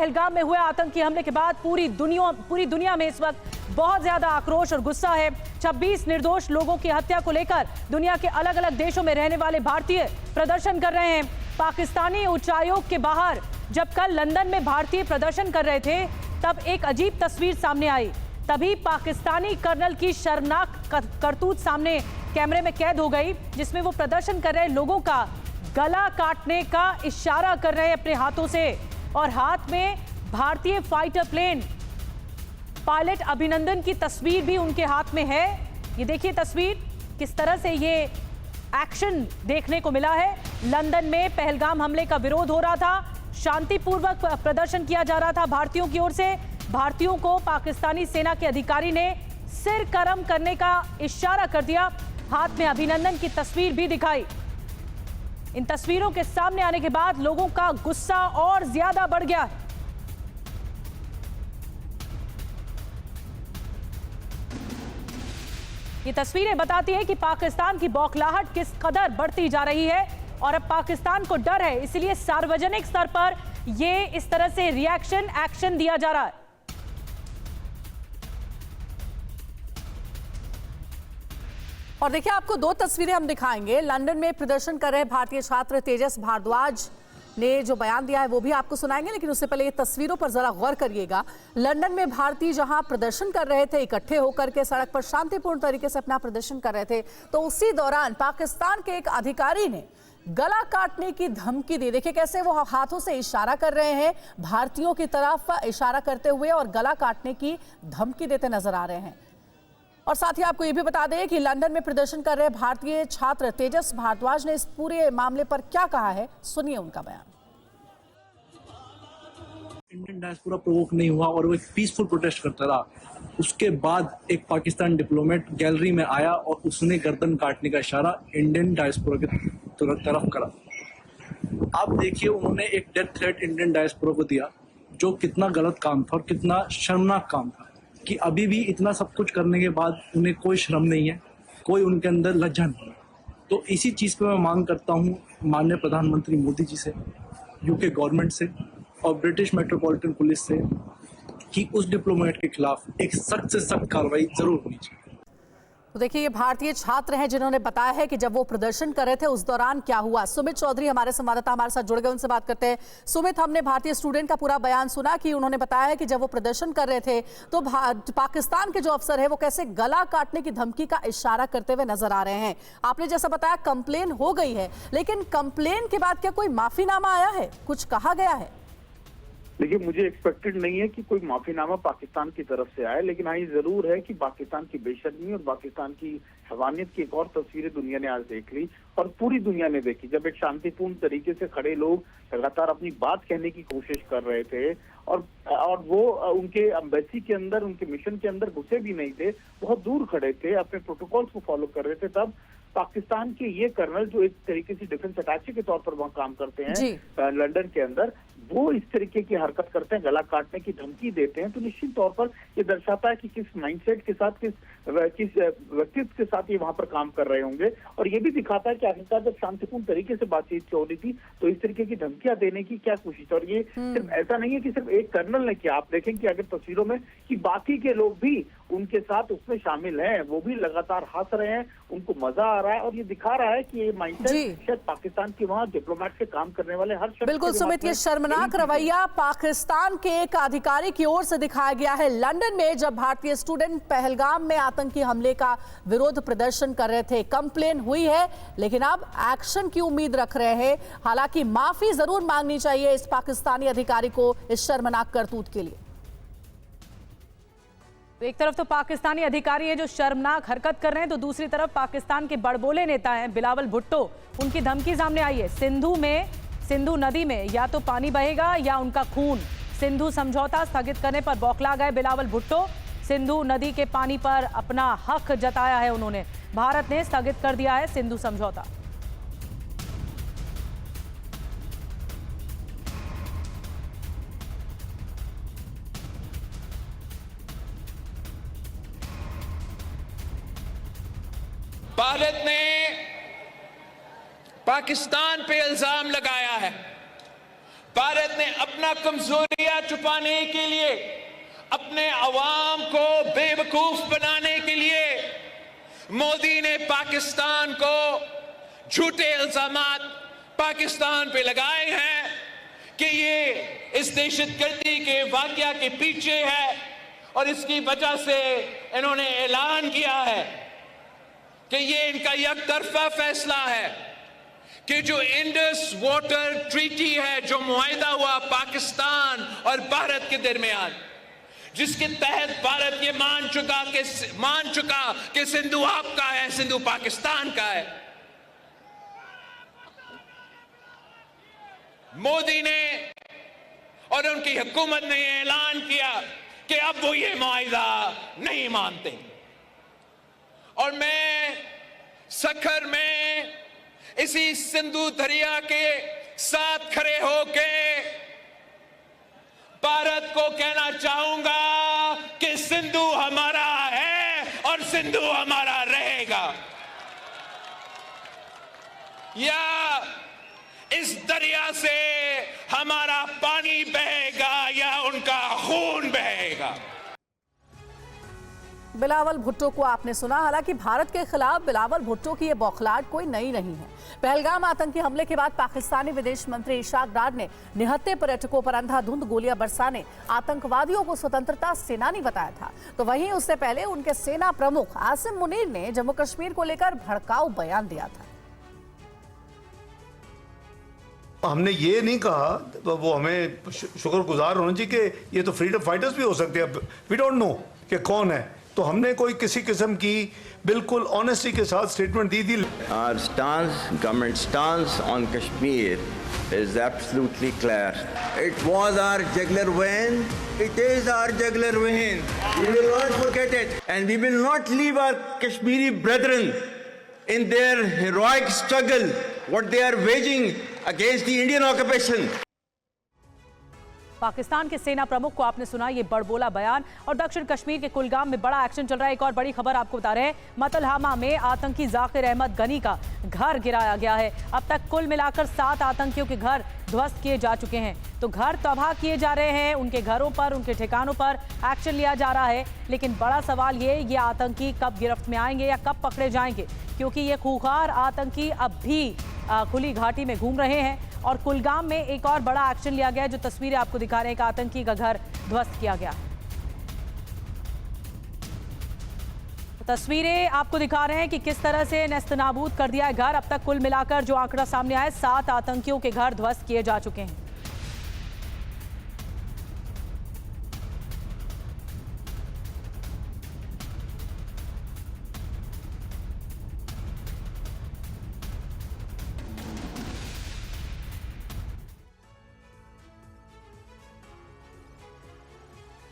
पहलगाम में हुए आतंकी हमले के बाद पूरी दुनिया में इस वक्त बहुत ज्यादा आक्रोश और गुस्सा है। 26 निर्दोष लोगों की हत्या को लेकर दुनिया के अलग अलग देशों में रहने वाले भारतीय प्रदर्शन कर रहे हैं। पाकिस्तानी उच्चायोग के बाहर जब कल लंदन में भारतीय प्रदर्शन कर रहे थे तब एक अजीब तस्वीर सामने आई। तभी पाकिस्तानी कर्नल की शर्मनाक करतूत सामने कैमरे में कैद हो गई, जिसमें वो प्रदर्शन कर रहे लोगों का गला काटने का इशारा कर रहे हैं अपने हाथों से, और हाथ में भारतीय फाइटर प्लेन पायलट अभिनंदन की तस्वीर भी उनके हाथ में है। ये देखिए तस्वीर, किस तरह से ये एक्शन देखने को मिला है। लंदन में पहलगाम हमले का विरोध हो रहा था, शांतिपूर्वक प्रदर्शन किया जा रहा था भारतीयों की ओर से। भारतीयों को पाकिस्तानी सेना के अधिकारी ने सिर करम करने का इशारा कर दिया, हाथ में अभिनंदन की तस्वीर भी दिखाई। इन तस्वीरों के सामने आने के बाद लोगों का गुस्सा और ज्यादा बढ़ गया। ये तस्वीरें बताती हैं कि पाकिस्तान की बौखलाहट किस कदर बढ़ती जा रही है और अब पाकिस्तान को डर है, इसलिए सार्वजनिक स्तर पर ये इस तरह से रिएक्शन एक्शन दिया जा रहा है। और देखिए, आपको दो तस्वीरें हम दिखाएंगे। लंदन में प्रदर्शन कर रहे भारतीय छात्र तेजस भारद्वाज ने जो बयान दिया है वो भी आपको सुनाएंगे, लेकिन उससे पहले ये तस्वीरों पर जरा गौर करिएगा। लंदन में भारतीय जहां प्रदर्शन कर रहे थे, इकट्ठे होकर के सड़क पर शांतिपूर्ण तरीके से अपना प्रदर्शन कर रहे थे, तो उसी दौरान पाकिस्तान के एक अधिकारी ने गला काटने की धमकी दी। देखिए कैसे वो हाथों से इशारा कर रहे हैं, भारतीयों की तरफ इशारा करते हुए और गला काटने की धमकी देते नजर आ रहे हैं। और साथ ही आपको ये भी बता दें कि लंदन में प्रदर्शन कर रहे भारतीय छात्र तेजस भारद्वाज ने इस पूरे मामले पर क्या कहा है, सुनिए उनका बयान। इंडियन डायस्पोरा प्रोवोक नहीं हुआ और वो एक पीसफुल प्रोटेस्ट करता रहा। उसके बाद एक पाकिस्तान डिप्लोमेट गैलरी में आया और उसने गर्दन काटने का इशारा इंडियन डायस्पोरा की तरफ करा। आप देखिए, उन्होंने एक डेथ थ्रेट इंडियन डायस्पोरा को दिया, जो कितना गलत काम था और कितना शर्मनाक काम था कि अभी भी इतना सब कुछ करने के बाद उन्हें कोई शर्म नहीं है, कोई उनके अंदर लज्जा नहीं है। तो इसी चीज़ पे मैं मांग करता हूँ माननीय प्रधानमंत्री मोदी जी से, यूके गवर्नमेंट से और ब्रिटिश मेट्रोपॉलिटन पुलिस से कि उस डिप्लोमेट के खिलाफ एक सख्त से सख्त कार्रवाई जरूर होनी चाहिए। तो देखिए, ये भारतीय छात्र हैं जिन्होंने बताया है कि जब वो प्रदर्शन कर रहे थे उस दौरान क्या हुआ। सुमित चौधरी हमारे संवाददाता हमारे साथ जुड़ गए, उनसे बात करते हैं। सुमित, हमने भारतीय स्टूडेंट का पूरा बयान सुना कि उन्होंने बताया है कि जब वो प्रदर्शन कर रहे थे तो पाकिस्तान के जो अफसर है वो कैसे गला काटने की धमकी का इशारा करते हुए नजर आ रहे हैं। आपने जैसा बताया कंप्लेन हो गई है, लेकिन कंप्लेन के बाद क्या कोई माफीनामा आया है, कुछ कहा गया है? देखिए, मुझे एक्सपेक्टेड नहीं है कि कोई माफीनामा पाकिस्तान की तरफ से आए, लेकिन हाँ ये जरूर है कि पाकिस्तान की बेशर्मी और पाकिस्तान की हैवानियत की एक और तस्वीरें दुनिया ने आज देख ली और पूरी दुनिया ने देखी। जब एक शांतिपूर्ण तरीके से खड़े लोग लगातार अपनी बात कहने की कोशिश कर रहे थे और वो उनके एम्बेसी के अंदर, उनके मिशन के अंदर घुसे भी नहीं थे, बहुत दूर खड़े थे, अपने प्रोटोकॉल्स को फॉलो कर रहे थे, तब पाकिस्तान के ये कर्नल जो एक तरीके से डिफेंस अटैचे के तौर पर वहाँ काम करते हैं लंदन के अंदर, वो इस तरीके की हरकत करते हैं, गला काटने की धमकी देते हैं, तो निश्चित तौर पर ये दर्शाता है कि किस माइंडसेट के साथ, किस व्यक्तित्व के साथ ये वहां पर काम कर रहे होंगे। और ये भी दिखाता है कि आखिरकार जब शांतिपूर्ण तरीके से बातचीत हो रही थी तो इस तरीके की धमकियां देने की क्या कोशिश। और ये सिर्फ ऐसा नहीं है कि सिर्फ एक कर्नल ने किया, आप देखें कि अगर तस्वीरों में कि बाकी के लोग भी उनके साथ उसमें शामिल हैं, वो भी लगातार हंस रहे हैं, उनको मजा आ रहा है और ये दिखा रहा है कि ये माइंडसेट शायद पाकिस्तान के वहाँ डिप्लोमेट से काम करने वाले हर शख्स। बिल्कुल सुमित, ये शर्मनाक रवैया पाकिस्तान के एक अधिकारी की ओर से दिखाया गया है। लंदन में जब भारतीय स्टूडेंट पहलगाम में आतंकी हमले का विरोध प्रदर्शन कर रहे थे, कंप्लेन हुई है, लेकिन अब एक्शन की उम्मीद रख रहे हैं। हालांकि माफी जरूर मांगनी चाहिए इस पाकिस्तानी अधिकारी को इस शर्मनाक करतूत के लिए। एक तरफ तो पाकिस्तानी अधिकारी है जो शर्मनाक हरकत कर रहे हैं, तो दूसरी तरफ पाकिस्तान के बड़बोले नेता हैं बिलावल भुट्टो, उनकी धमकी सामने आई है। सिंधु नदी में या तो पानी बहेगा या उनका खून। सिंधु समझौता स्थगित करने पर बौखला गए बिलावल भुट्टो। सिंधु नदी के पानी पर अपना हक जताया है उन्होंने। भारत ने स्थगित कर दिया है सिंधु समझौता। भारत ने पाकिस्तान पे इल्जाम लगाया है, भारत ने अपना कमजोरियां सच्चाइयां छुपाने के लिए, अपने अवाम को बेवकूफ बनाने के लिए मोदी ने पाकिस्तान को झूठे इल्जामात पाकिस्तान पे लगाए हैं कि ये इस दहशतगर्दी के वाकया के पीछे है, और इसकी वजह से इन्होंने ऐलान किया है कि ये इनका एकतरफा फैसला है कि जो इंडस वाटर ट्रीटी है, जो मुआहिदा हुआ पाकिस्तान और भारत के दरमियान, जिसके तहत भारत ये मान चुका कि सिंधु आपका है, सिंधु पाकिस्तान का है। मोदी ने और उनकी हुकूमत ने ऐलान किया कि अब वो ये मुआहिदा नहीं मानते, और मैं सखर में इसी सिंधु दरिया के साथ खड़े होके भारत को कहना चाहूंगा कि सिंधु हमारा है और सिंधु हमारा रहेगा। या इस दरिया से हमारा पानी बहेगा या उनका खून बहेगा। बिलावल भुट्टो को आपने सुना। हालांकि भारत के खिलाफ बिलावल भुट्टो की ये बौखलाहट कोई नई नहीं है। पहलगाम आतंकी हमले के बाद पाकिस्तानी विदेश मंत्री इशाक डार ने निहत्थे पर्यटकों पर अंधाधुंध गोलियां बरसाने आतंकवादियों को स्वतंत्रता सेनानी बताया था, तो वहीं उससे पहले उनके सेना प्रमुख आसिम मुनीर ने जम्मू कश्मीर को लेकर भड़काऊ बयान दिया था। हमने ये नहीं कहा, तो वो हमें शुक्रगुजार होना चाहिए कि ये तो फ्रीडम फाइटर्स भी हो सकते हैं, वी डोंट नो कि कौन है। तो हमने कोई किसी किस्म की बिल्कुल ऑनेस्टी के साथ स्टेटमेंट दी थी। Our stance, government stance on Kashmir is absolutely clear. It was our jugular vein. It is our jugular vein. We will not forget it, and we will not leave our Kashmiri brethren in their heroic struggle, what they are waging against the Indian occupation. Pakistan के सेना प्रमुख को आपने सुना ये बड़बोला बयान। और दक्षिण कश्मीर के कुलगाम में बड़ा एक्शन चल रहा है। एक और बड़ी खबर आपको बता रहे हैं, मतलहामा में आतंकी जाकिर अहमद गनी का घर गिराया गया है। अब तक कुल मिलाकर 7 आतंकियों के घर ध्वस्त किए जा चुके हैं। तो घर तबाह किए जा रहे हैं, उनके घरों पर, उनके ठिकानों पर एक्शन लिया जा रहा है। लेकिन बड़ा सवाल ये आतंकी कब गिरफ्त में आएंगे या कब पकड़े जाएंगे, क्योंकि ये खूंखार आतंकी अब भी खुली घाटी में घूम रहे हैं। और कुलगाम में एक और बड़ा एक्शन लिया गया है, जो तस्वीरें आपको दिखा रहे हैं, एक आतंकी का घर ध्वस्त किया गया। तस्वीरें आपको दिखा रहे हैं कि किस तरह से नेस्तनाबूद कर दिया है घर। अब तक कुल मिलाकर जो आंकड़ा सामने आया है, 7 आतंकियों के घर ध्वस्त किए जा चुके हैं।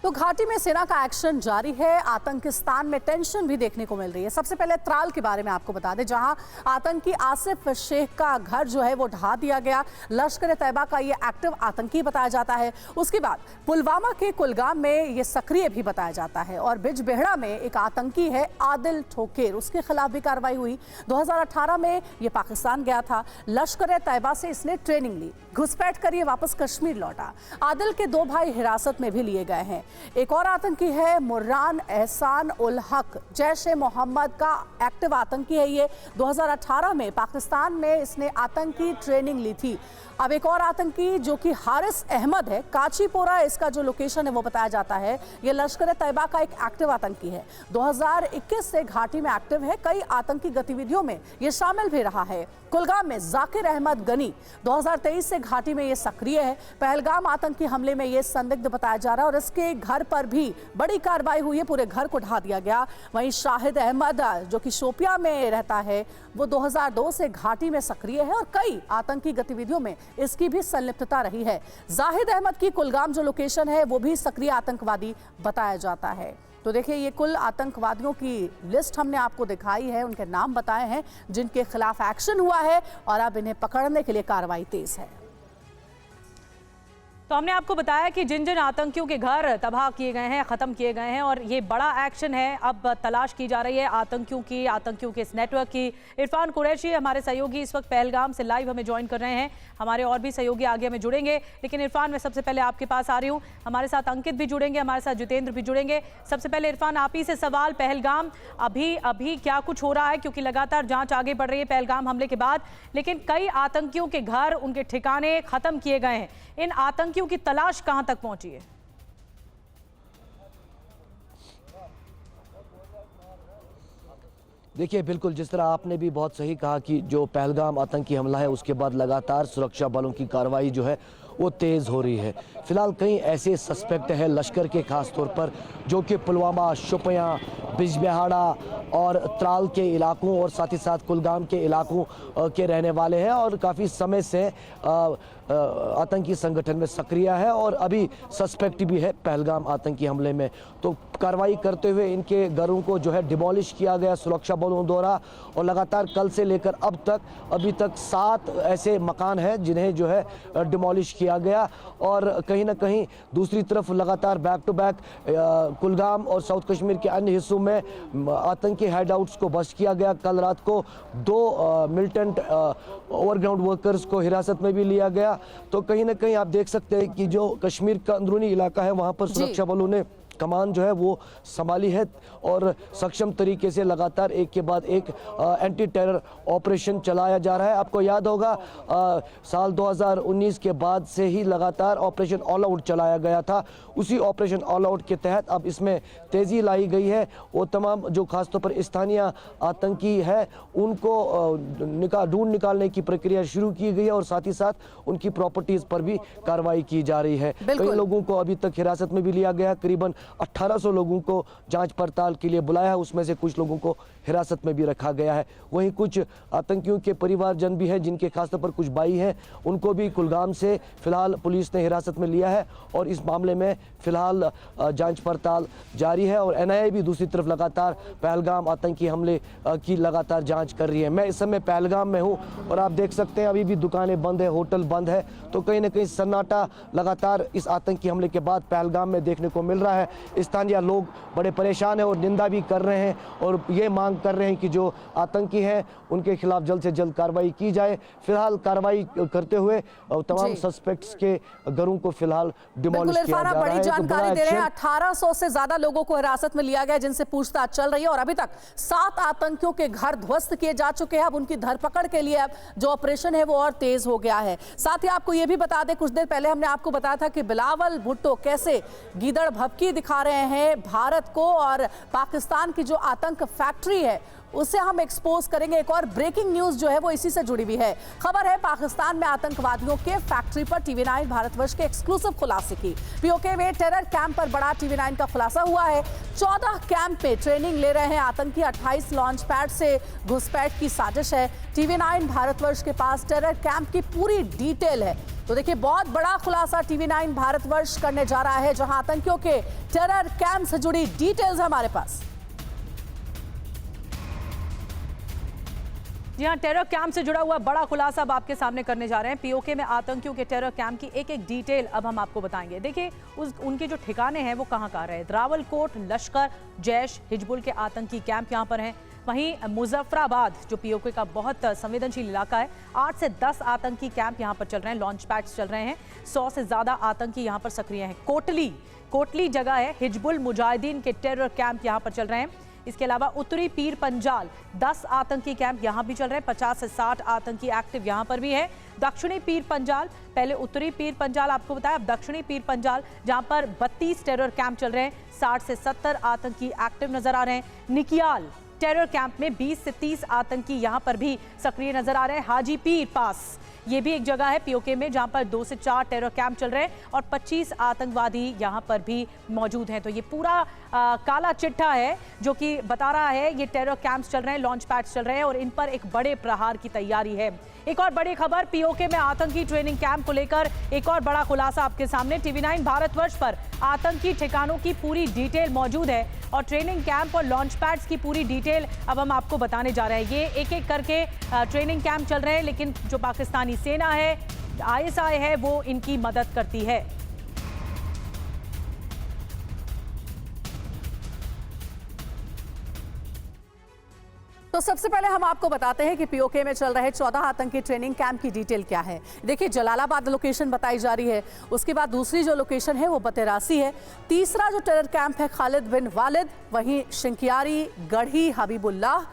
तो घाटी में सेना का एक्शन जारी है। आतंकिस्तान में टेंशन भी देखने को मिल रही है। सबसे पहले त्राल के बारे में आपको बता दें, जहां आतंकी आसिफ शेख का घर जो है वो ढा दिया गया। लश्कर तैयबा का ये एक्टिव आतंकी बताया जाता है। उसके बाद पुलवामा के कुलगाम में ये सक्रिय भी बताया जाता है। और बिजबेहड़ा में एक आतंकी है आदिल ठोकेर, उसके खिलाफ भी कार्रवाई हुई। 2018 में ये पाकिस्तान गया था। लश्कर तैयबा से इसने ट्रेनिंग ली, घुसपैठ कर ये वापस कश्मीर लौटा। आदिल के 2 भाई हिरासत में भी लिए गए हैं। एक और आतंकी है मुर्रान एहसान उल हक, जैश ए मोहम्मद का एक्टिव आतंकी है ये। 2018 में पाकिस्तान में इसने आतंकी ट्रेनिंग ली थी। अब एक और आतंकी जो कि हारिस अहमद है, काचीपोरा इसका जो लोकेशन है वो बताया जाता है। ये लश्कर तैयबा का एक एक्टिव आतंकी है। 2021 से घाटी में एक्टिव है। कई आतंकी गतिविधियों में ये शामिल भी रहा है। कुलगाम में जाकिर अहमद गनी 2023 से घाटी में ये सक्रिय है। पहलगाम आतंकी हमले में ये संदिग्ध बताया जा रहा है और इसके घर पर भी बड़ी कार्रवाई हुई है, पूरे घर को ढा दिया गया। वहीं शाहिद अहमद जो कि शोपिया में रहता है, वो 2002 से घाटी में सक्रिय है और कई आतंकी गतिविधियों में इसकी भी संलिप्तता रही है। जाहिद अहमद की कुलगाम जो लोकेशन है वो भी सक्रिय आतंकवादी बताया जाता है। तो देखिए, ये कुल आतंकवादियों की लिस्ट हमने आपको दिखाई है, उनके नाम बताए हैं जिनके खिलाफ एक्शन हुआ है और अब इन्हें पकड़ने के लिए कार्रवाई तेज है। तो हमने आपको बताया कि जिन जिन आतंकियों के घर तबाह किए गए हैं, ख़त्म किए गए हैं, और ये बड़ा एक्शन है। अब तलाश की जा रही है आतंकियों के इस नेटवर्क की। इरफान कुरैशी हमारे सहयोगी इस वक्त पहलगाम से लाइव हमें ज्वाइन कर रहे हैं। हमारे और भी सहयोगी आगे हमें जुड़ेंगे, लेकिन इरफान मैं सबसे पहले आपके पास आ रही हूँ। हमारे साथ अंकित भी जुड़ेंगे, हमारे साथ जितेंद्र भी जुड़ेंगे। सबसे पहले इरफान, आप ही से सवाल, पहलगाम अभी क्या कुछ हो रहा है, क्योंकि लगातार जाँच आगे बढ़ रही है पहलगाम हमले के बाद, लेकिन कई आतंकियों के घर, उनके ठिकाने खत्म किए गए हैं। इन आतंकियों की तलाश कहां तक पहुंची है? देखिए, बिल्कुल जिस तरह आपने भी बहुत सही कहा कि जो पहलगाम आतंकी हमला है उसके बाद लगातार सुरक्षा बलों की कार्रवाई जो है वो तेज़ हो रही है। फिलहाल कई ऐसे सस्पेक्ट हैं लश्कर के खास तौर पर, जो कि पुलवामा, शोपियां, बिजबिहाड़ा और त्राल के इलाकों और साथ ही साथ कुलगाम के इलाकों के रहने वाले हैं और काफ़ी समय से आतंकी संगठन में सक्रिय है और अभी सस्पेक्ट भी है पहलगाम आतंकी हमले में। तो कार्रवाई करते हुए इनके घरों को जो है डिमोलिश किया गया सुरक्षा बलों द्वारा, और लगातार कल से लेकर अभी तक 7 ऐसे मकान हैं जिन्हें जो है डिमोलिश किया गया। और कहीं ना कहीं दूसरी तरफ लगातार बैक टू बैक कुलगाम और साउथ कश्मीर के अन्य हिस्सों में आतंकी हाइडआउट्स को बस्ट किया गया। कल रात को 2 मिलिटेंट ओवरग्राउंड वर्कर्स को हिरासत में भी लिया गया। तो कहीं ना कहीं आप देख सकते हैं कि जो कश्मीर का अंदरूनी इलाका है वहां पर सुरक्षा बलों ने कमान जो है वो संभाली है और सक्षम तरीके से लगातार एक के बाद एक एंटी टेरर ऑपरेशन चलाया जा रहा है। आपको याद होगा साल 2019 के बाद से ही लगातार ऑपरेशन ऑल आउट चलाया गया था। उसी ऑपरेशन ऑल आउट के तहत अब इसमें तेज़ी लाई गई है। वो तमाम जो खासतौर पर स्थानीय आतंकी है उनको ढूंढ निकालने की प्रक्रिया शुरू की गई है और साथ ही साथ उनकी प्रॉपर्टीज़ पर भी कार्रवाई की जा रही है। कई लोगों को अभी तक हिरासत में भी लिया गया, करीबन 1800 लोगों को जांच पड़ताल के लिए बुलाया है, उसमें से कुछ लोगों को हिरासत में भी रखा गया है। वहीं कुछ आतंकियों के परिवारजन भी हैं जिनके खासतौर पर कुछ भाई हैं, उनको भी कुलगाम से फिलहाल पुलिस ने हिरासत में लिया है और इस मामले में फिलहाल जांच पड़ताल जारी है। और एनआईए भी दूसरी तरफ लगातार पहलगाम आतंकी हमले की लगातार जांच कर रही है। मैं इस समय पहलगाम में हूँ और आप देख सकते हैं अभी भी दुकानें बंद है, होटल बंद है। तो कहीं ना कहीं सन्नाटा लगातार इस आतंकी हमले के बाद पहलगाम में देखने को मिल रहा है। स्थानीय लोग बड़े परेशान हैं और निंदा भी कर रहे हैं और ये मांग कर रहे हैं कि जो आतंकी हैं उनके खिलाफ जल्द से जल्द कार्रवाई की जाए। फिलहाल कार्रवाई करते हुए तमाम सस्पेक्ट्स के घरों को फिलहाल डिमोलिश किया जा रहा है। बड़ी जानकारी दे रहे हैं, 1800 से ज्यादा लोगों को हिरासत में लिया गया जिनसे पूछताछ चल रही है और अभी तक 7 आतंकियों के घर ध्वस्त किए जा चुके हैं। अब उनकी धरपकड़ के लिए अब जो ऑपरेशन है वो और तेज हो गया है। साथ ही आपको ये भी बता दें, कुछ देर पहले हमने आपको बताया था कि बिलावल भुट्टो कैसे गीदड़ भभकी दिखा रहे हैं भारत को और पाकिस्तान की जो आतंक फैक्ट्री है उसे हम एक्सपोज करेंगे। एक और ब्रेकिंग न्यूज जो है वो इसी से जुड़ी हुई है। खबर है पाकिस्तान में आतंकवादियों के फैक्ट्री पर टीवी9 भारतवर्ष के एक्सक्लूसिव खुलासे की। पीओके में टेरर कैंप पर बड़ा टीवी9 का खुलासा हुआ है। 14 कैंप में ट्रेनिंग ले रहे हैं आतंकी, 28 लॉन्च पैड से घुसपैठ की साजिश है। टीवी9 भारतवर्ष के पास टेरर कैंप की पूरी डिटेल है। तो देखिए, बहुत बड़ा खुलासा टीवी9 भारतवर्ष करने जा रहा है जहां आतंकियों के टेरर कैंप से जुड़ी डिटेल्स हमारे पास। जी हाँ, टेरर कैंप से जुड़ा हुआ बड़ा खुलासा अब आपके सामने करने जा रहे हैं। पीओके में आतंकियों के टेरर कैंप की एक एक डिटेल अब हम आपको बताएंगे। देखिए, उनके जो ठिकाने हैं वो कहाँ रहे। रावलकोट, लश्कर, जैश, हिजबुल के आतंकी कैंप यहाँ पर हैं। वहीं मुजफ्फराबाद जो पीओके का बहुत संवेदनशील इलाका है, 8 से 10 आतंकी कैंप यहाँ पर चल रहे हैं, लॉन्च पैड्स चल रहे हैं। 100 से ज़्यादा आतंकी यहाँ पर सक्रिय हैं। कोटली जगह है, हिजबुल मुजाहिदीन के टेरर कैंप यहाँ पर चल रहे हैं। इसके अलावा उत्तरी पीर पंजाल 10 आतंकी कैंप यहाँ भी चल रहे हैं। 50 से 60 आतंकी एक्टिव यहाँ पर भी है। दक्षिणी पीर पंजाल, पहले उत्तरी पीर पंजाल आपको बताया, अब दक्षिणी पीर पंजाल जहाँ पर 32 टेरर कैंप चल रहे हैं। 60 से 70 आतंकी एक्टिव नजर आ रहे हैं। निकियाल टेरर कैंप में 20 से 30 आतंकी यहाँ पर भी सक्रिय नजर आ रहे हैं। हाजी पीर पास ये भी एक जगह है पीओके में जहां पर 2 से 4 टेरर कैंप चल रहे हैं और 25 आतंकवादी यहां पर भी मौजूद हैं। तो ये पूरा काला चिट्ठा है जो कि बता रहा है ये टेरर कैंप्स चल रहे हैं, लॉन्च पैड्स चल रहे हैं और इन पर एक बड़े प्रहार की तैयारी है। एक और बड़ी खबर, पीओके में आतंकी ट्रेनिंग कैंप को लेकर एक और बड़ा खुलासा आपके सामने। टीवी9 भारतवर्ष पर आतंकी ठिकानों की पूरी डिटेल मौजूद है और ट्रेनिंग कैंप और लॉन्च पैड्स की पूरी डिटेल अब हम आपको बताने जा रहे हैं। ये एक एक करके ट्रेनिंग कैंप चल रहे हैं, लेकिन जो पाकिस्तानी सेना है, ISI है, वो इनकी मदद करती है। तो सबसे पहले हम आपको बताते हैं कि पीओके में चल रहे 14 आतंकी ट्रेनिंग कैंप की डिटेल क्या है। देखिए, जलालाबाद लोकेशन बताई जा रही है, उसके बाद दूसरी जो लोकेशन है वो बतेरासी है, तीसरा जो टेरर कैंप है खालिद बिन वालिद, वहीं शिंकियारी, गढ़ी, हबीबुल्लाह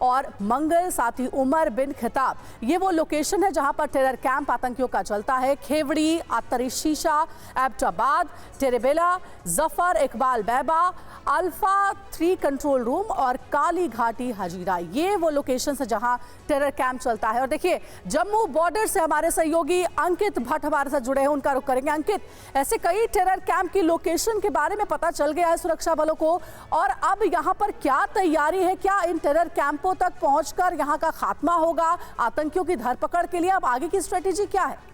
और मंगल, साथ ही उमर बिन खिताब, ये वो लोकेशन है जहां पर टेरर कैंप आतंकियों का चलता है। खेवड़ी, आतरी शीशा, एबटाबाद, टेरेबेला, जफर इकबाल बैबा, अल्फा 3 कंट्रोल रूम और काली घाटी हजीरा, ये वो लोकेशन है जहां टेरर कैंप चलता है। और देखिए, जम्मू बॉर्डर से हमारे सहयोगी अंकित भट्ट हमारे साथ जुड़े हैं, उनका रुख करेंगे। अंकित, ऐसे कई टेरर कैंप की लोकेशन के बारे में पता चल गया है सुरक्षा बलों को, और अब यहाँ पर क्या तैयारी है? क्या इन टेरर कैंपों तक पहुंचकर यहां का खात्मा होगा? आतंकियों की धरपकड़ के लिए अब आगे की स्ट्रेटेजी क्या है?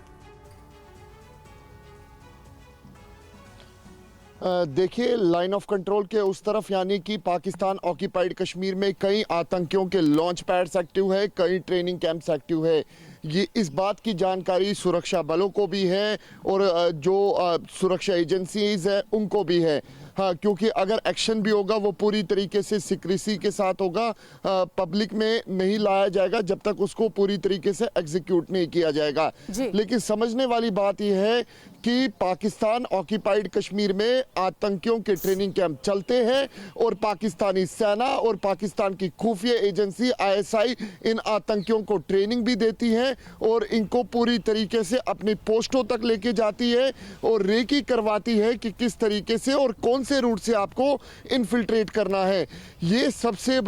देखिए, लाइन ऑफ कंट्रोल के उस तरफ यानी कि पाकिस्तान ऑक्यूपाइड कश्मीर में कई आतंकियों के लॉन्च पैड्स एक्टिव है, कई ट्रेनिंग कैंप्स एक्टिव है। ये इस बात की जानकारी सुरक्षा बलों को भी है और जो सुरक्षा एजेंसीज है उनको भी है। हाँ, क्योंकि अगर एक्शन भी होगा वो पूरी तरीके से सिक्रेसी के साथ होगा, पब्लिक में नहीं लाया जाएगा जब तक उसको पूरी तरीके से एग्जीक्यूट नहीं किया जाएगा। लेकिन समझने वाली बात यह है कि पाकिस्तान ऑक्यूपाइड कश्मीर में आतंकियों के ट्रेनिंग कैंप चलते हैं और पाकिस्तानी सेना और पाकिस्तान की खुफिया एजेंसी ISI इन आतंकियों को ट्रेनिंग भी देती है और इनको पूरी तरीके से अपनी पोस्टों तक लेके जाती है और रेकी करवाती है कि किस तरीके से और कौन से रूट से आपको इन्फिल्ट्रेट करना है। ये सबसे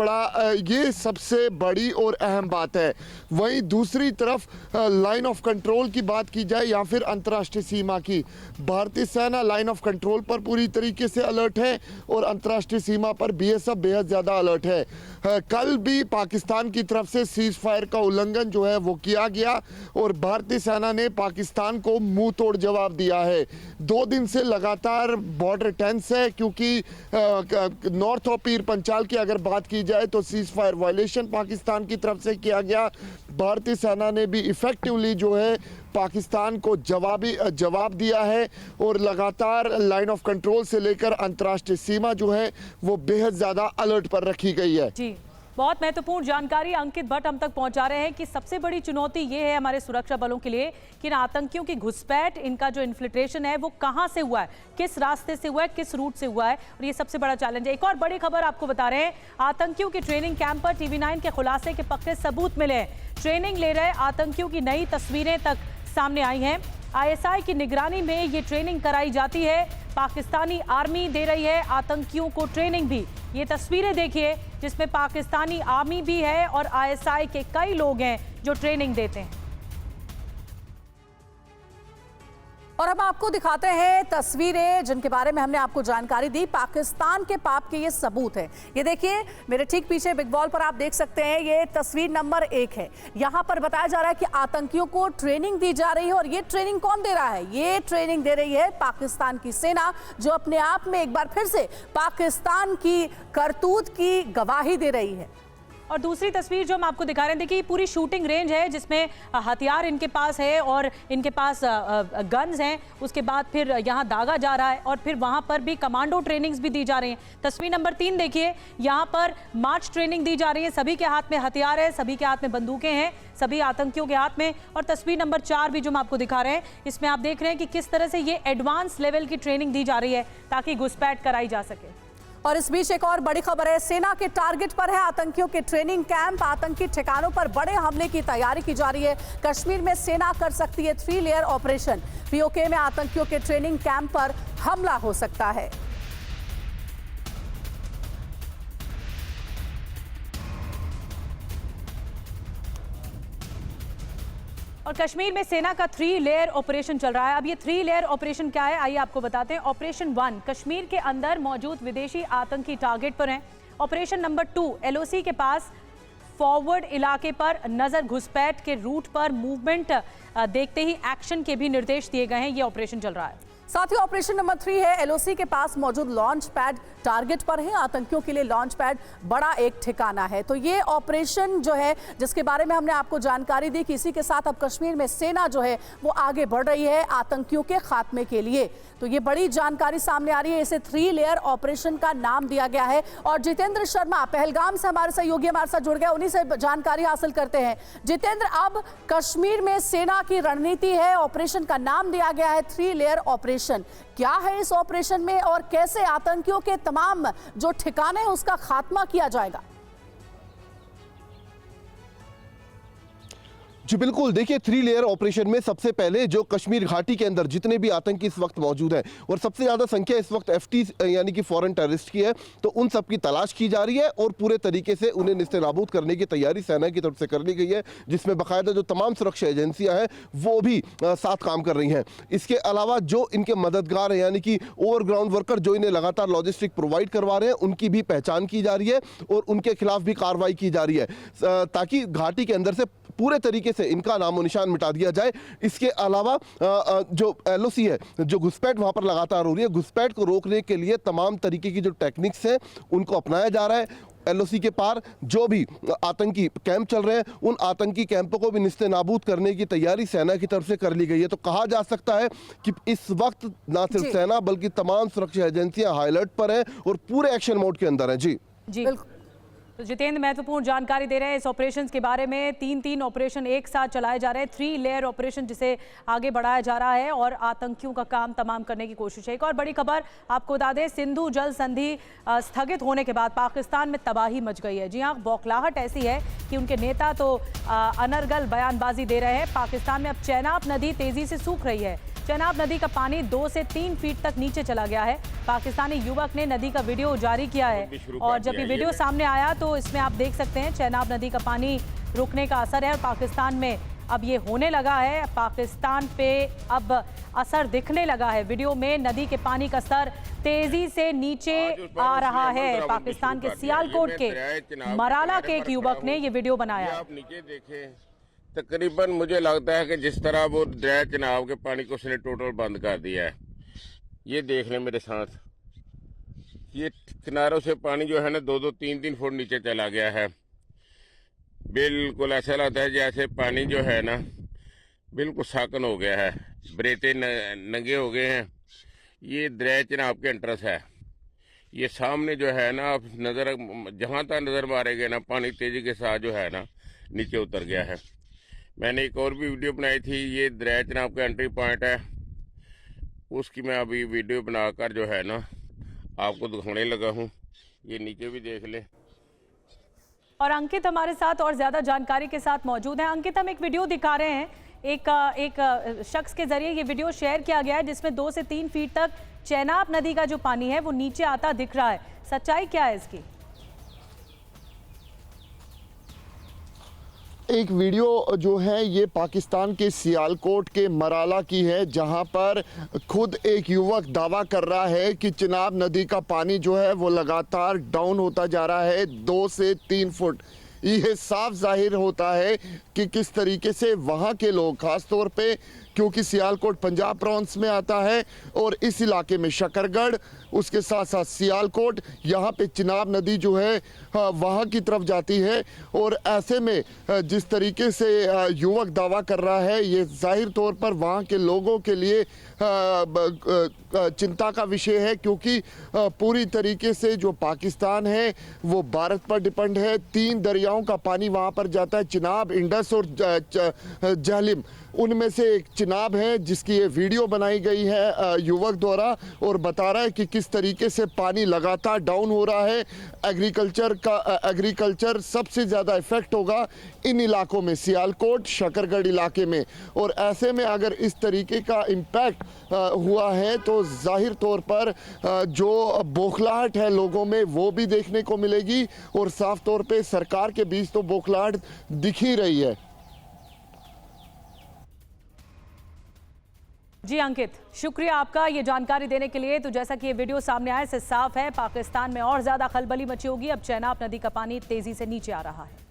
बड़ी और अहम बात है। वहीं दूसरी तरफ लाइन ऑफ कंट्रोल की बात की जाए या फिर अंतर्राष्ट्रीय सीमा की, भारतीय सेना लाइन ऑफ कंट्रोल पर पूरी तरीके से अलर्ट है और अंतर्राष्ट्रीय सीमा पर BSF बेहद ज्यादा अलर्ट है। कल भी पाकिस्तान की तरफ से सीज फायर का उल्लंघन जो है वो किया गया और भारतीय सेना ने पाकिस्तान को मुंह तोड़ जवाब दिया है। 2 दिन से लगातार बॉर्डर टेंस है, क्योंकि नॉर्थ ऑफ पीर पंचाल की अगर बात की जाए तो सीज फायर वायलेशन पाकिस्तान की तरफ से किया गया। भारतीय सेना ने भी इफेक्टिवली जो है पाकिस्तान को जवाब दिया है और लगातार लाइन ऑफ कंट्रोल से लेकर अंतर्राष्ट्रीय सीमा जो है वो बेहद ज्यादा अलर्ट पर रखी गई है। जी, बहुत महत्वपूर्ण जानकारी अंकित भट्ट हम तक पहुंचा रहे हैं कि सबसे बड़ी चुनौती ये है हमारे सुरक्षा बलों के लिए कि इन आतंकियों की घुसपैठ, इनका जो इन्फिल्ट्रेशन है वो कहां से हुआ है, किस रास्ते से हुआ है, किस रूट से हुआ है, और ये सबसे बड़ा चैलेंज है। एक और बड़ी खबर आपको बता रहे हैं, आतंकियों के ट्रेनिंग कैंप पर TV9 के खुलासे के पक्के सबूत मिले हैं। ट्रेनिंग ले रहे आतंकियों की नई तस्वीरें तक सामने आई हैं। ISI की निगरानी में ये ट्रेनिंग कराई जाती है, पाकिस्तानी आर्मी दे रही है आतंकियों को ट्रेनिंग भी। ये तस्वीरें देखिए जिसमें पाकिस्तानी आर्मी भी है और ISI के कई लोग हैं जो ट्रेनिंग देते हैं। और अब आपको दिखाते हैं तस्वीरें जिनके बारे में हमने आपको जानकारी दी। पाकिस्तान के पाप के ये सबूत है। ये देखिए, मेरे ठीक पीछे बिग वॉल पर आप देख सकते हैं, ये तस्वीर नंबर 1 है। यहाँ पर बताया जा रहा है कि आतंकियों को ट्रेनिंग दी जा रही है, और ये ट्रेनिंग कौन दे रहा है? ये ट्रेनिंग दे रही है पाकिस्तान की सेना, जो अपने आप में एक बार फिर से पाकिस्तान की करतूत की गवाही दे रही है। और दूसरी तस्वीर जो हम आपको दिखा रहे हैं, देखिए पूरी शूटिंग रेंज है जिसमें हथियार इनके पास है और इनके पास गन्स हैं। उसके बाद फिर यहाँ दागा जा रहा है और फिर वहाँ पर भी कमांडो ट्रेनिंग्स भी दी जा रही हैं। तस्वीर नंबर 3 देखिए, यहाँ पर मार्च ट्रेनिंग दी जा रही है। सभी के हाथ में हथियार है, सभी के हाथ में बंदूकें हैं, सभी आतंकियों के हाथ में। और तस्वीर नंबर 4 भी जो हम आपको दिखा रहे हैं, इसमें आप देख रहे हैं कि किस तरह से ये एडवांस लेवल की ट्रेनिंग दी जा रही है ताकि घुसपैठ कराई जा सके। और इस बीच एक और बड़ी खबर है, सेना के टारगेट पर है आतंकियों के ट्रेनिंग कैंप। आतंकी ठिकानों पर बड़े हमले की तैयारी की जा रही है। कश्मीर में सेना कर सकती है 3 लेयर ऑपरेशन। पीओके में आतंकियों के ट्रेनिंग कैंप पर हमला हो सकता है। और कश्मीर में सेना का 3 लेयर ऑपरेशन चल रहा है। अब ये 3 लेयर ऑपरेशन क्या है, आइए आपको बताते हैं। ऑपरेशन 1 कश्मीर के अंदर मौजूद विदेशी आतंकी टारगेट पर हैं। ऑपरेशन नंबर 2 LOC के पास फॉरवर्ड इलाके पर नजर, घुसपैठ के रूट पर मूवमेंट देखते ही एक्शन के भी निर्देश दिए गए हैं। ये ऑपरेशन चल रहा है। साथ ही ऑपरेशन नंबर 3 है, LOC के पास मौजूद लॉन्च पैड टारगेट पर है। आतंकियों के लिए लॉन्च पैड बड़ा एक ठिकाना है। तो ये ऑपरेशन जो है, जिसके बारे में हमने आपको जानकारी दी कि इसी के साथ अब कश्मीर में सेना जो है वो आगे बढ़ रही है आतंकियों के खात्मे के लिए। तो ये बड़ी जानकारी सामने आ रही है। इसे 3 लेयर ऑपरेशन का नाम दिया गया है। और जितेंद्र शर्मा पहलगाम से हमारे सहयोगी हमारे साथ जुड़ गए, उन्हीं से जानकारी हासिल करते हैं। जितेंद्र, अब कश्मीर में सेना की रणनीति है, ऑपरेशन का नाम दिया गया है 3 लेयर ऑपरेशन। क्या है इस ऑपरेशन में और कैसे आतंकियों के तमाम जो ठिकाने हैं उसका खात्मा किया जाएगा? जी बिल्कुल, देखिए 3 लेयर ऑपरेशन में सबसे पहले जो कश्मीर घाटी के अंदर जितने भी आतंकी इस वक्त मौजूद हैं और सबसे ज़्यादा संख्या इस वक्त FT यानी कि फॉरेन टेररिस्ट की है, तो उन सब की तलाश की जा रही है और पूरे तरीके से उन्हें निस्तेनाबूद करने की तैयारी सेना की तरफ से कर ली गई है, जिसमें बाकायदा जो तमाम सुरक्षा एजेंसियाँ हैं वो भी साथ काम कर रही हैं। इसके अलावा जो इनके मददगार हैं यानी कि ओवरग्राउंड वर्कर जो इन्हें लगातार लॉजिस्टिक प्रोवाइड करवा रहे हैं, उनकी भी पहचान की जा रही है और उनके खिलाफ भी कार्रवाई की जा रही है ताकि घाटी के अंदर से पूरे तरीके से इनका नामो निशान मिटा दिया जाए। इसके अलावा जो LOC है, जो घुसपैठ वहां पर लगातार हो रही है, घुसपैठ को रोकने के लिए तमाम तरीके की जो टेक्निक्स हैं उनको अपनाया जा रहा है। LOC के पार जो भी आतंकी कैंप चल रहे हैं उन आतंकी कैंपों को भी निस्तेनाबूद करने की तैयारी सेना की तरफ से कर ली गई है। तो कहा जा सकता है कि इस वक्त ना सिर्फ सेना बल्कि तमाम सुरक्षा एजेंसियां हाई अलर्ट पर हैं और पूरे एक्शन मोड के अंदर हैं। जी तो जितेंद्र महत्वपूर्ण जानकारी दे रहे हैं इस ऑपरेशन के बारे में। 3 ऑपरेशन एक साथ चलाए जा रहे हैं, 3 लेयर ऑपरेशन जिसे आगे बढ़ाया जा रहा है और आतंकियों का काम तमाम करने की कोशिश है। एक और बड़ी खबर आपको बता दें, सिंधु जल संधि स्थगित होने के बाद पाकिस्तान में तबाही मच गई है। जी हाँ, बौखलाहट ऐसी है कि उनके नेता तो अनर्गल बयानबाजी दे रहे हैं। पाकिस्तान में अब चेनाब नदी तेजी से सूख रही है। चेनाब नदी का पानी 2 से 3 फीट तक नीचे चला गया है। पाकिस्तानी युवक ने नदी का वीडियो जारी किया है और जब ये वीडियो सामने आया तो इसमें आप देख सकते हैं चेनाब नदी का पानी रुकने का असर है और पाकिस्तान में अब ये होने लगा है। पाकिस्तान पे अब असर दिखने लगा है। वीडियो में नदी के पानी का स्तर तेजी से नीचे आ रहा है। पाकिस्तान के सियालकोट के मराला के एक युवक ने ये वीडियो बनाया। आप नीचे देखें, तकरीबन मुझे लगता है कि जिस तरह वो दरिया चनाब के पानी को उसने टोटल बंद कर दिया है। ये देख लें मेरे साथ, ये किनारों से पानी जो है ना 2-2, 3-3 फुट नीचे चला गया है। बिल्कुल ऐसा लगता है जैसे पानी जो है ना बिल्कुल साकन हो गया है, बरेते नंगे हो गए हैं। ये दरिया चनाब के एंट्रेंस है। ये सामने जो है ना आप नज़र जहाँ तक नज़र मारेंगे ना पानी तेज़ी के साथ जो है ना नीचे उतर गया है। मैंने एक और भी वीडियो बनाई थी, ये दरिया चनाब का एंट्री पॉइंट है, उसकी मैं अभी वीडियो बनाकर जो है ना आपको दिखाने लगा हूँ। ये नीचे भी देख ले। और अंकित हमारे साथ और ज्यादा जानकारी के साथ मौजूद है। अंकित, हम एक वीडियो दिखा रहे हैं, एक शख्स के जरिए ये वीडियो शेयर किया गया है जिसमें 2 से 3 फीट तक चेनाब नदी का जो पानी है वो नीचे आता दिख रहा है। सच्चाई क्या है इसकी? एक वीडियो जो है ये पाकिस्तान के सियालकोट के मराला की है, जहां पर खुद एक युवक दावा कर रहा है कि चिनाब नदी का पानी जो है वो लगातार डाउन होता जा रहा है 2 से 3 फुट। ये साफ जाहिर होता है कि किस तरीके से वहाँ के लोग, ख़ास तौर पे क्योंकि सियालकोट पंजाब प्रोविंस में आता है और इस इलाके में शकरगढ़, उसके साथ साथ सियालकोट, यहाँ पे चिनाब नदी जो है वहाँ की तरफ जाती है। और ऐसे में जिस तरीके से युवक दावा कर रहा है, ये जाहिर तौर पर वहाँ के लोगों के लिए चिंता का विषय है, क्योंकि पूरी तरीके से जो पाकिस्तान है वो भारत पर डिपेंड है। 3 दरियाओं का पानी वहाँ पर जाता है, चिनाब, इंडस और जहलिम। उनमें से एक चिनाब है जिसकी ये वीडियो बनाई गई है युवक द्वारा और बता रहा है कि किस तरीके से पानी लगातार डाउन हो रहा है। एग्रीकल्चर सबसे ज़्यादा इफेक्ट होगा इन इलाकों में, सियालकोट, शकरगढ़ इलाके में। और ऐसे में अगर इस तरीके का इम्पैक्ट हुआ है तो जाहिर तौर पर जो बौखलाहट है लोगों में वो भी देखने को मिलेगी और साफ तौर पे सरकार के बीच तो बौखलाहट दिख ही रही है। जी अंकित, शुक्रिया आपका ये जानकारी देने के लिए। तो जैसा कि ये वीडियो सामने आया, इससे साफ है पाकिस्तान में और ज्यादा खलबली मची होगी। अब चेनाब नदी का पानी तेजी से नीचे आ रहा है।